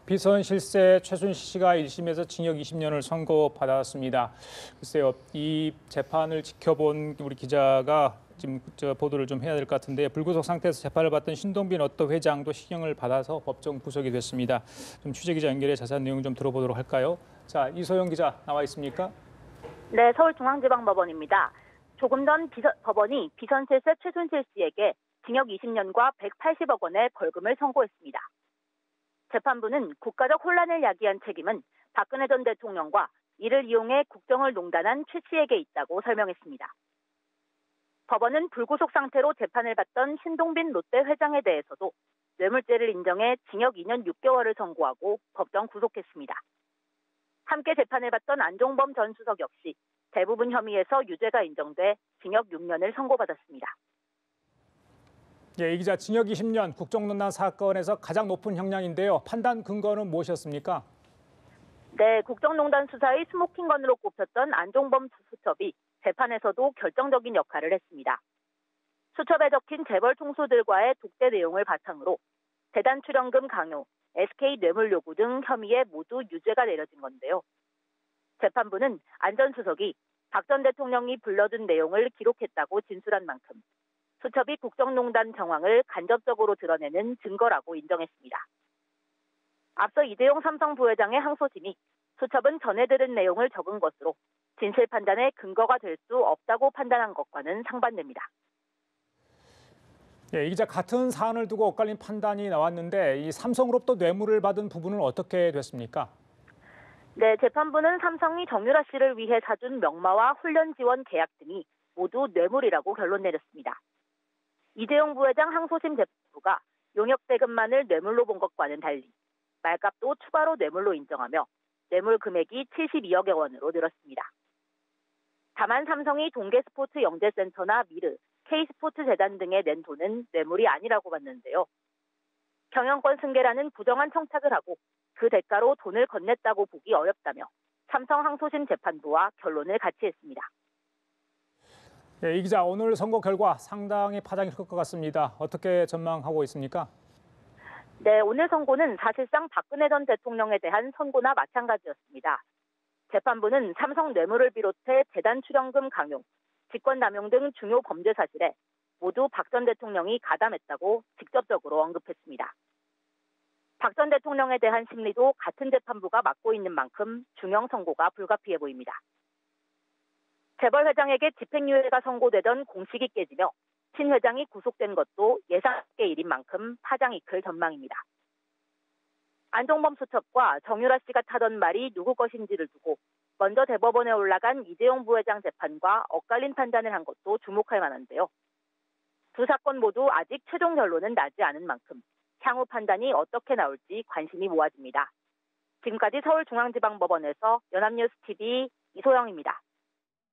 비선 실세 최순실 씨가 1심에서 징역 20년을 선고받았습니다. 글쎄요, 이 재판을 지켜본 우리 기자가 지금 보도를 좀 해야 될 것 같은데, 불구속 상태에서 재판을 받던 신동빈 어터 회장도 실형을 받아서 법정 구속이 됐습니다. 좀 취재 기자 연결해 자세한 내용 좀 들어보도록 할까요? 자, 이소영 기자 나와 있습니까? 네, 서울중앙지방법원입니다. 조금 전 법원이 비선 실세 최순실 씨에게 징역 20년과 180억 원의 벌금을 선고했습니다. 재판부는 국가적 혼란을 야기한 책임은 박근혜 전 대통령과 이를 이용해 국정을 농단한 최 씨에게 있다고 설명했습니다. 법원은 불구속 상태로 재판을 받던 신동빈 롯데 회장에 대해서도 뇌물죄를 인정해 징역 2년 6개월을 선고하고 법정 구속했습니다. 함께 재판을 받던 안종범 전 수석 역시 대부분 혐의에서 유죄가 인정돼 징역 6년을 선고받았습니다. 이 기자, 징역 20년 국정농단 사건에서 가장 높은 형량인데요. 판단 근거는 무엇이었습니까? 네, 국정농단 수사의 스모킹건으로 꼽혔던 안종범 수첩이 재판에서도 결정적인 역할을 했습니다. 수첩에 적힌 재벌 총수들과의 독대 내용을 바탕으로 재단 출연금 강요, SK 뇌물 요구 등 혐의에 모두 유죄가 내려진 건데요. 재판부는 안 전 수석이 박 전 대통령이 불러준 내용을 기록했다고 진술한 만큼 수첩이 국정농단 정황을 간접적으로 드러내는 증거라고 인정했습니다. 앞서 이재용 삼성 부회장의 항소심이 수첩은 전해 들은 내용을 적은 것으로 진실 판단에 근거가 될 수 없다고 판단한 것과는 상반됩니다. 이 기자, 같은 사안을 두고 엇갈린 판단이 나왔는데 이 삼성으로부터 뇌물을 받은 부분은 어떻게 됐습니까? 네, 재판부는 삼성이 정유라 씨를 위해 사준 명마와 훈련 지원 계약 등이 모두 뇌물이라고 결론 내렸습니다. 이재용 부회장 항소심 재판부가 용역 대금만을 뇌물로 본 것과는 달리 말값도 추가로 뇌물로 인정하며 뇌물 금액이 72억여 원으로 늘었습니다. 다만 삼성이 동계스포츠 영재센터나 미르, K스포츠재단 등에 낸 돈은 뇌물이 아니라고 봤는데요. 경영권 승계라는 부정한 청탁을 하고 그 대가로 돈을 건넸다고 보기 어렵다며 삼성 항소심 재판부와 결론을 같이 했습니다. 이 기자, 오늘 선고 결과 상당히 파장이 클 것 같습니다. 어떻게 전망하고 있습니까? 네, 오늘 선고는 사실상 박근혜 전 대통령에 대한 선고나 마찬가지였습니다. 재판부는 삼성 뇌물을 비롯해 재단 출연금 강요, 직권남용 등 중요 범죄 사실에 모두 박 전 대통령이 가담했다고 직접적으로 언급했습니다. 박 전 대통령에 대한 심리도 같은 재판부가 맡고 있는 만큼 중형 선고가 불가피해 보입니다. 재벌 회장에게 집행유예가 선고되던 공식이 깨지며 신 회장이 구속된 것도 예상 밖의 일인 만큼 파장이 클 전망입니다. 안종범 수첩과 정유라 씨가 타던 말이 누구 것인지를 두고 먼저 대법원에 올라간 이재용 부회장 재판과 엇갈린 판단을 한 것도 주목할 만한데요. 두 사건 모두 아직 최종 결론은 나지 않은 만큼 향후 판단이 어떻게 나올지 관심이 모아집니다. 지금까지 서울중앙지방법원에서 연합뉴스TV 이소영입니다.